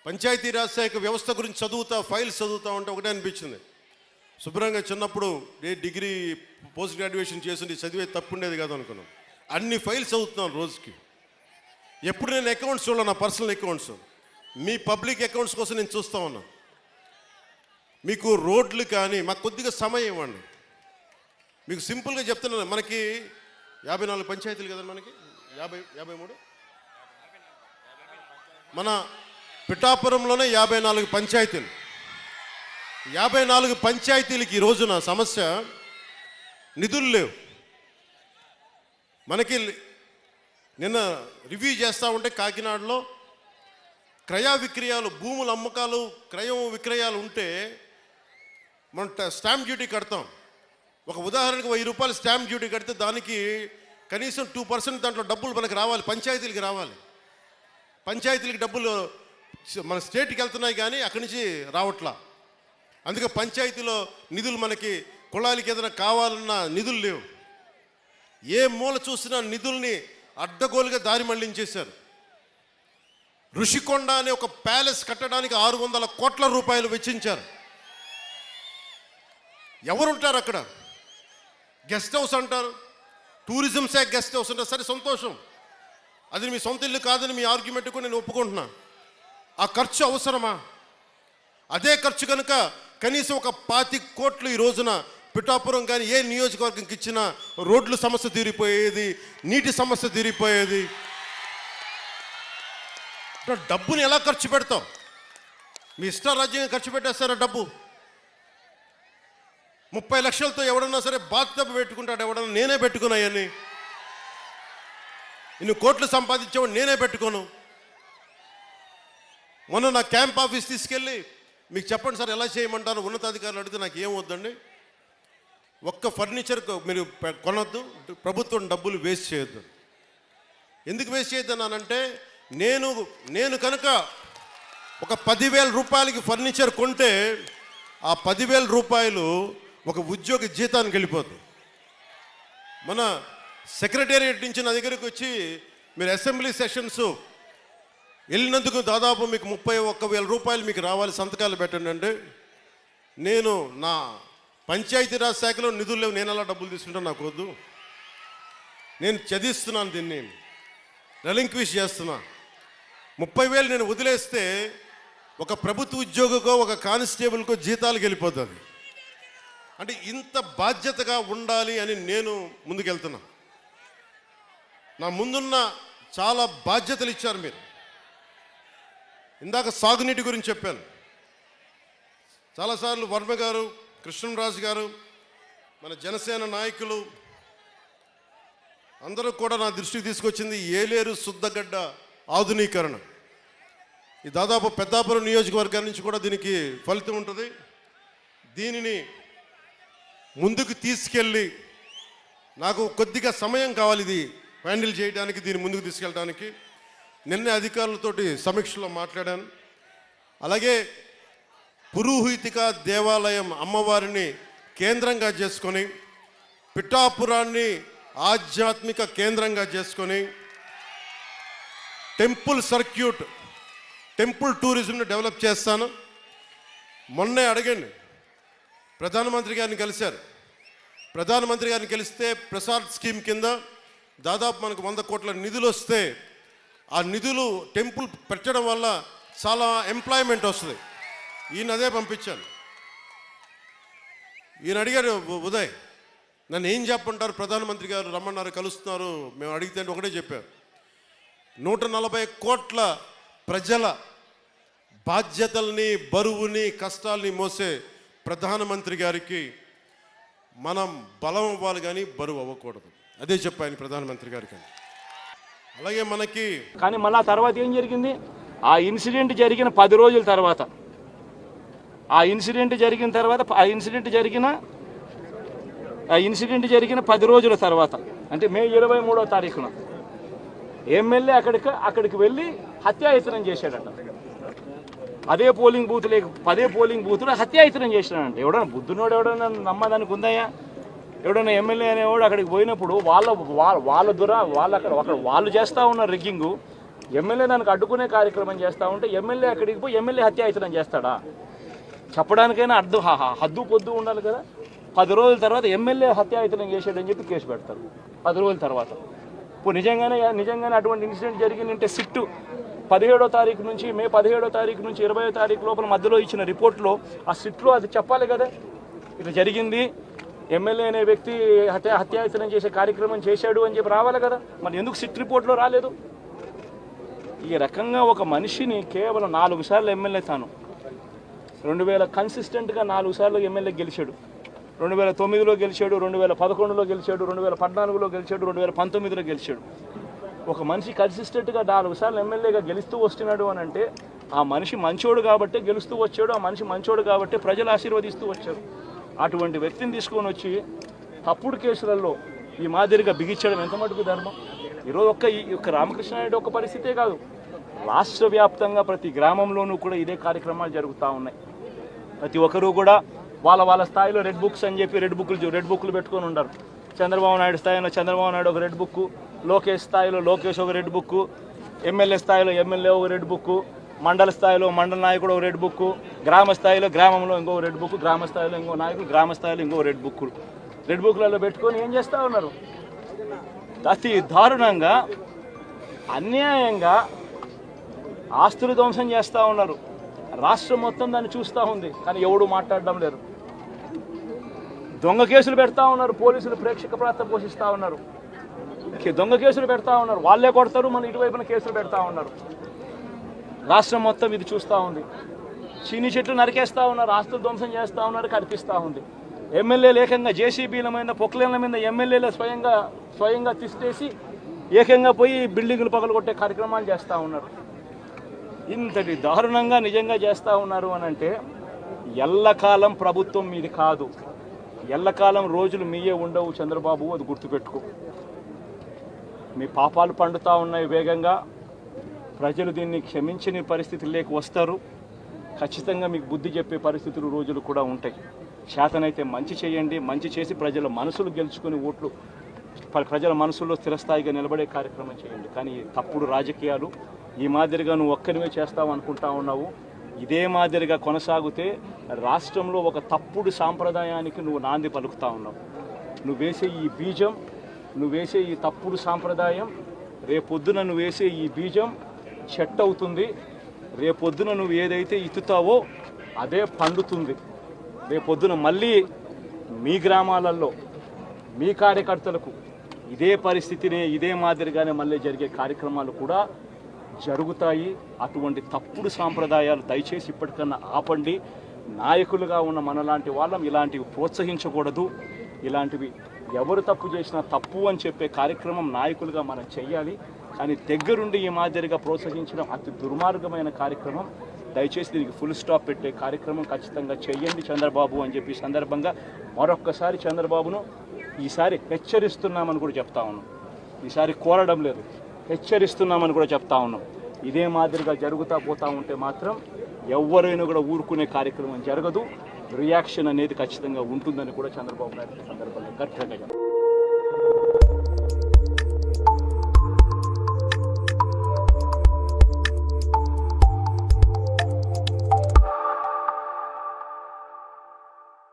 పంచాయతీరాజ్ శాఖ వ్యవస్థ గురించి ఫైల్స్ చదువుతా ఉంటే ఒకటే అనిపించింది. శుభ్రంగా చిన్నప్పుడు డిగ్రీ పోస్ట్ గ్రాడ్యుయేషన్ చేసి చదివే తప్పు ఉండేది కాదు అనుకున్నాం. అన్ని ఫైల్స్ చదువుతున్నాను రోజుకి. ఎప్పుడు నేను అకౌంట్స్ చూడాలి, నా పర్సనల్ అకౌంట్స్, మీ పబ్లిక్ అకౌంట్స్ కోసం నేను చూస్తూ ఉన్నాను. మీకు రోడ్లు కానీ మాకు కొద్దిగా సమయం ఇవ్వండి. మీకు సింపుల్గా చెప్తున్నాను, మనకి 54 పంచాయతీలు కదా, మనకి 53 మన పిఠాపురంలోనే 54 పంచాయతీలు. 54 పంచాయతీలకి ఈ రోజున సమస్య నిధులు లేవు. మనకి నిన్న రివ్యూ చేస్తూ ఉంటే కాకినాడలో క్రయ విక్రయాలు, భూముల అమ్మకాలు, క్రయం విక్రయాలు ఉంటే మనం స్టాంప్ డ్యూటీ కడతాం. ఒక ఉదాహరణకు 1000 రూపాయలు స్టాంప్ డ్యూటీ కడితే దానికి కనీసం 2% దాంట్లో డబ్బులు మనకు రావాలి, పంచాయతీలకి రావాలి. పంచాయతీలకి డబ్బులు మన స్టేట్కి వెళ్తున్నాయి కానీ అక్కడి నుంచి రావట్లా. అందుకే పంచాయతీలో నిధులు, మనకి కుళాయిలకి ఏదైనా కావాలన్నా నిధులు లేవు. ఏ మూల చూసినా నిధుల్ని అడ్డగోలుగా దారి మళ్లించేశారు. ఋషికొండ అనే ఒక ప్యాలెస్ కట్టడానికి 600 కోట్ల రూపాయలు వెచ్చించారు. ఎవరుంటారు అక్కడ? గెస్ట్ హౌస్ అంటారు, టూరిజం శాఖ గెస్ట్ హౌస్ అంటారు. సరే, సంతోషం, అది మీ సొంత ఇల్లు కాదని మీ ఆర్గ్యుమెంట్ కూడా నేను ఒప్పుకుంటున్నా. ఆ ఖర్చు అవసరమా? అదే ఖర్చు కనుక కనీసం ఒక 25 కోట్లు ఈ రోజున పిఠాపురం కానీ ఏ నియోజకవర్గంకి ఇచ్చినా రోడ్ల సమస్య తీరిపోయేది, నీటి సమస్య తీరిపోయేది. డబ్బుని ఎలా ఖర్చు పెడతాం? మీ ఇష్టారాజ్యంగా ఖర్చు పెట్టేస్తారా డబ్బు? 30 లక్షలతో ఎవడన్నా సరే బాత్టబ్ పెట్టుకుంటాడు, ఎవడన్నా నేనే పెట్టుకున్నాయని. ఇన్ని కోట్లు సంపాదించేవాడు నేనే పెట్టుకోను. మొన్న నా క్యాంప్ ఆఫీస్ తీసుకెళ్ళి మీకు చెప్పండి సార్ ఎలా చేయమంటారు ఉన్నతాధికారులు అడిగితే నాకు ఏం వద్దండి, ఒక్క ఫర్నిచర్ మీరు కొనొద్దు, ప్రభుత్వం డబ్బులు వేస్ట్ చేయొద్దు. ఎందుకు వేస్ట్ చేయొద్దన్నానంటే నేను కనుక ఒక 10,000 రూపాయలకి ఫర్నిచర్ కొంటే ఆ 10,000 రూపాయలు ఒక ఉద్యోగి జీతానికి వెళ్ళిపోతుంది. మన సెక్రటేరియట్ నుంచి నా దగ్గరికి వచ్చి మీరు అసెంబ్లీ సెషన్స్ వెళ్ళినందుకు దాదాపు మీకు 31,000 రూపాయలు మీకు రావాలి, సంతకాలు పెట్టండి అంటే, నేను నా పంచాయతీరాజ్ శాఖలో నిధులు లేవు, నేను అలా డబ్బులు తీసుకుంటాను, నాకు వద్దు. నేను చదివిస్తున్నాను, దీన్ని రెలింక్విష్ చేస్తున్నా. 30,000 నేను వదిలేస్తే ఒక ప్రభుత్వ ఉద్యోగికో ఒక కానిస్టేబుల్కో జీతాలకు వెళ్ళిపోతుంది. అంటే ఇంత బాధ్యతగా ఉండాలి అని నేను ముందుకెళ్తున్నా. నా ముందున్న చాలా బాధ్యతలు ఇచ్చారు మీరు. ఇందాక సాగునీటి గురించి చెప్పాను చాలాసార్లు. వర్మ గారు, కృష్ణంరాజు గారు, మన జనసేన నాయకులు అందరూ కూడా నా దృష్టికి తీసుకొచ్చింది ఏలేరు శుద్ధగడ్డ ఆధునీకరణ. ఈ దాదాపు పెద్దాపురం నియోజకవర్గం నుంచి కూడా దీనికి ఫలితం ఉంటుంది. దీనిని ముందుకు తీసుకెళ్ళి నాకు కొద్దిగా సమయం కావాలి ఇది హ్యాండిల్ చేయడానికి, దీన్ని ముందుకు తీసుకెళ్ళడానికి. నిన్న అధికారులతోటి సమీక్షలో మాట్లాడాను. అలాగే పురోహితిక దేవాలయం అమ్మవారిని కేంద్రంగా చేసుకొని, పిఠాపురాన్ని ఆధ్యాత్మిక కేంద్రంగా చేసుకొని టెంపుల్ సర్క్యూట్, టెంపుల్ టూరిజంని డెవలప్ చేస్తాను. మొన్నే అడగండి, ప్రధానమంత్రి గారిని కలిశారు. ప్రధానమంత్రి గారిని కలిస్తే ప్రసాద్ స్కీమ్ కింద దాదాపు మనకు 100 కోట్ల నిధులు వస్తే ఆ నిధులు టెంపుల్ పెట్టడం వల్ల చాలా ఎంప్లాయ్మెంట్ వస్తుంది. ఈయన అదే పంపించాను. ఈయన అడిగారు, ఉదయ్ నన్ను ఏం చెప్పంటారు, ప్రధానమంత్రి గారు రమ్మన్నారు, కలుస్తున్నారు, మేము అడిగితే ఒకటే చెప్పారు, 140 కోట్ల ప్రజల బాధ్యతల్ని, బరువుని, కష్టాల్ని మోసే ప్రధానమంత్రి గారికి మనం బలం అవ్వాలి కానీ బరువు అవ్వకూడదు. అదే చెప్పాను ప్రధానమంత్రి గారికి. అలాగే మనకి కానీ మళ్ళీ ఆ తర్వాత ఏం జరిగింది? ఆ ఇన్సిడెంట్ జరిగిన 10 రోజుల తర్వాత, ఆ ఇన్సిడెంట్ జరిగిన 10 రోజుల తర్వాత, అంటే మే 23వ తారీఖున ఎమ్మెల్యే అక్కడికి వెళ్ళి హత్యాయత్నం చేశాడట. అదే పోలింగ్ బూత్లో హత్యాయత్నం చేశాడంట. ఎవడన్నా బుద్ధునోడు ఎవడన్నా నమ్మదానికి ఉందయ్యా? ఎవడన్నా ఎమ్మెల్యే అనేవాడు అక్కడికి పోయినప్పుడు వాళ్ళు చేస్తూ ఉన్న రిగ్గింగు, ఎమ్మెల్యే దానికి అడ్డుకునే కార్యక్రమం చేస్తూ ఉంటే ఎమ్మెల్యే అక్కడికి పోయి ఎమ్మెల్యే హత్యాయతనం చేస్తాడా? చెప్పడానికైనా హద్దు పొద్దు ఉండాలి కదా. 10 రోజుల తర్వాత ఎమ్మెల్యే హత్యాయతనం చేసాడని చెప్పి కేసు పెడతారు 10 రోజుల తర్వాత. ఇప్పుడు నిజంగానే అటువంటి ఇన్సిడెంట్ జరిగిందంటే సిట్టు 17వ తారీఖు నుంచి మే 17వ తారీఖు నుంచి 20వ తారీఖు లోపల మధ్యలో ఇచ్చిన రిపోర్ట్లో ఆ సిట్లో అది చెప్పాలి కదా, ఇట్లా జరిగింది, ఎమ్మెల్యే అనే వ్యక్తి హత్యాయతనం చేసే కార్యక్రమం చేశాడు అని చెప్పి రావాలి కదా. మరి ఎందుకు సిట్ రిపోర్ట్లో రాలేదు? ఈ రకంగా ఒక మనిషిని కేవలం 4 సార్లు ఎమ్మెల్యే తాను 2000 కన్సిస్టెంట్గా 4 సార్లు ఎమ్మెల్యే గెలిచాడు. 2009లో గెలిచాడు, 2011లో గెలిచాడు, 2014లో గెలిచాడు, 2019లో గెలిచాడు. ఒక మనిషి కన్సిస్టెంట్గా 4 సార్లు ఎమ్మెల్యేగా గెలుస్తూ వస్తున్నాడు అని అంటే ఆ మనిషి మంచోడు కాబట్టే గెలుస్తూ వచ్చాడు, ఆ మనిషి మంచోడు కాబట్టే ప్రజలు ఆశీర్వదిస్తూ వచ్చారు. అటువంటి వ్యక్తిని తీసుకొని వచ్చి తప్పుడు కేసులలో ఈ మాదిరిగా బిగించడం ఎంత మటుకు ధర్మం? ఈరోజు ఒక్క రామకృష్ణారెడ్డి ఒక్క పరిస్థితే కాదు, రాష్ట్ర వ్యాప్తంగా ప్రతి గ్రామంలోనూ కూడా ఇదే కార్యక్రమాలు జరుగుతూ ఉన్నాయి. ప్రతి ఒక్కరూ కూడా వాళ్ళ స్థాయిలో రెడ్ బుక్స్ అని చెప్పి రెడ్ బుక్లు పెట్టుకొని ఉన్నారు. చంద్రబాబు నాయుడు స్థాయిలో చంద్రబాబు నాయుడు ఒక రెడ్ బుక్, లోకేష్ స్థాయిలో లోకేష్ ఒక రెడ్ బుక్, ఎమ్మెల్యే స్థాయిలో ఎమ్మెల్యే ఒక రెడ్ బుక్, మండల స్థాయిలో మండల నాయకుడు ఒక రెడ్ బుక్, గ్రామ స్థాయిలో గ్రామంలో ఇంకో రెడ్ బుక్, గ్రామ స్థాయిలో ఇంకో నాయకుడు, గ్రామ స్థాయిలో ఇంకో రెడ్ బుక్లలో పెట్టుకొని ఏం చేస్తూ ఉన్నారు? అతి దారుణంగా అన్యాయంగా ఆస్తులు ధ్వంసం చేస్తూ ఉన్నారు. రాష్ట్రం మొత్తం దాన్ని చూస్తూ ఉంది, కానీ ఎవడు మాట్లాడడం లేదు. దొంగ కేసులు పెడతా ఉన్నారు, పోలీసులు ప్రేక్షక పాత్ర పోషిస్తూ ఉన్నారు. దొంగ కేసులు పెడతా ఉన్నారు, వాళ్ళే కొడతారు, మన ఇటువైపున కేసులు పెడతా ఉన్నారు. రాష్ట్రం మొత్తం ఇది చూస్తూ ఉంది. చీని చెట్లు నరికేస్తూ ఉన్నారు, ఆస్తులు ధ్వంసం చేస్తూ ఉన్నారు, కనిపిస్తూ ఉంది. ఎమ్మెల్యేలు ఏకంగా జేసీబీల మీద పొక్లేన్ల మీద ఎమ్మెల్యేలు స్వయంగా తిష్టేసి ఏకంగా పోయి బిల్డింగులు పగలగొట్టే కార్యక్రమాలు చేస్తూ ఉన్నారు. ఇంతటి దారుణంగా నిజంగా చేస్తూ ఉన్నారు అని అంటే ఎల్లకాలం ప్రభుత్వం మీది కాదు, ఎల్లకాలం రోజులు మీయే ఉండవు చంద్రబాబు, అది గుర్తుపెట్టుకో. మీ పాపాలు పండుతూ ఉన్నాయి వేగంగా. ప్రజలు దీన్ని క్షమించని పరిస్థితుల్లోకి వస్తారు. ఖచ్చితంగా మీకు బుద్ధి చెప్పే పరిస్థితులు రోజులు కూడా ఉంటాయి. శాతనైతే మంచి చేయండి, మంచి చేసి ప్రజల మనసులు గెలుచుకుని ఓట్లు ప్రజల మనసుల్లో స్థిరస్థాయిగా నిలబడే కార్యక్రమం చేయండి. కానీ తప్పుడు రాజకీయాలు ఈ మాదిరిగా నువ్వు ఒక్కనివే చేస్తావు అనుకుంటా ఉన్నావు. ఇదే మాదిరిగా కొనసాగితే రాష్ట్రంలో ఒక తప్పుడు సాంప్రదాయానికి నువ్వు నాంది పలుకుతా ఉన్నావు. నువ్వు వేసే ఈ బీజం, నువ్వు వేసే ఈ తప్పుడు సాంప్రదాయం, రేపొద్దున నువ్వు వేసే ఈ బీజం చెట్టు అవుతుంది. రేపొద్దున నువ్వు ఏదైతే ఇత్తుతావో అదే పండుతుంది. రేపొద్దున మళ్ళీ మీ గ్రామాలలో మీ కార్యకర్తలకు ఇదే పరిస్థితిని ఇదే మాదిరిగానే మళ్ళీ జరిగే కార్యక్రమాలు కూడా జరుగుతాయి. అటువంటి తప్పుడు సాంప్రదాయాలు దయచేసి ఇప్పటికన్నా ఆపండి. నాయకులుగా ఉన్న మనలాంటి వాళ్ళం ఇలాంటివి ప్రోత్సహించకూడదు. ఇలాంటివి ఎవరు తప్పు చేసినా తప్పు అని చెప్పే కార్యక్రమం నాయకులుగా మనం చెయ్యాలి. కానీ దగ్గరుండి ఈ మాదిరిగా ప్రోత్సహించడం అతి దుర్మార్గమైన కార్యక్రమం. దయచేసి దీనికి ఫుల్ స్టాప్ పెట్టే కార్యక్రమం ఖచ్చితంగా చెయ్యండి చంద్రబాబు అని చెప్పి సందర్భంగా మరొక్కసారి చంద్రబాబును ఈసారి హెచ్చరిస్తున్నామని కూడా చెప్తా ఉన్నాం. ఈసారి కోరడం లేదు, హెచ్చరిస్తున్నామని కూడా చెప్తా ఉన్నాం. ఇదే మాదిరిగా జరుగుతూ పోతూ ఉంటే మాత్రం ఎవరైనా కూడా ఊరుకునే కార్యక్రమం జరగదు. రియాక్షన్ అనేది ఖచ్చితంగా ఉంటుందని కూడా చంద్రబాబు నాయుడు సందర్భంగా గట్టిగా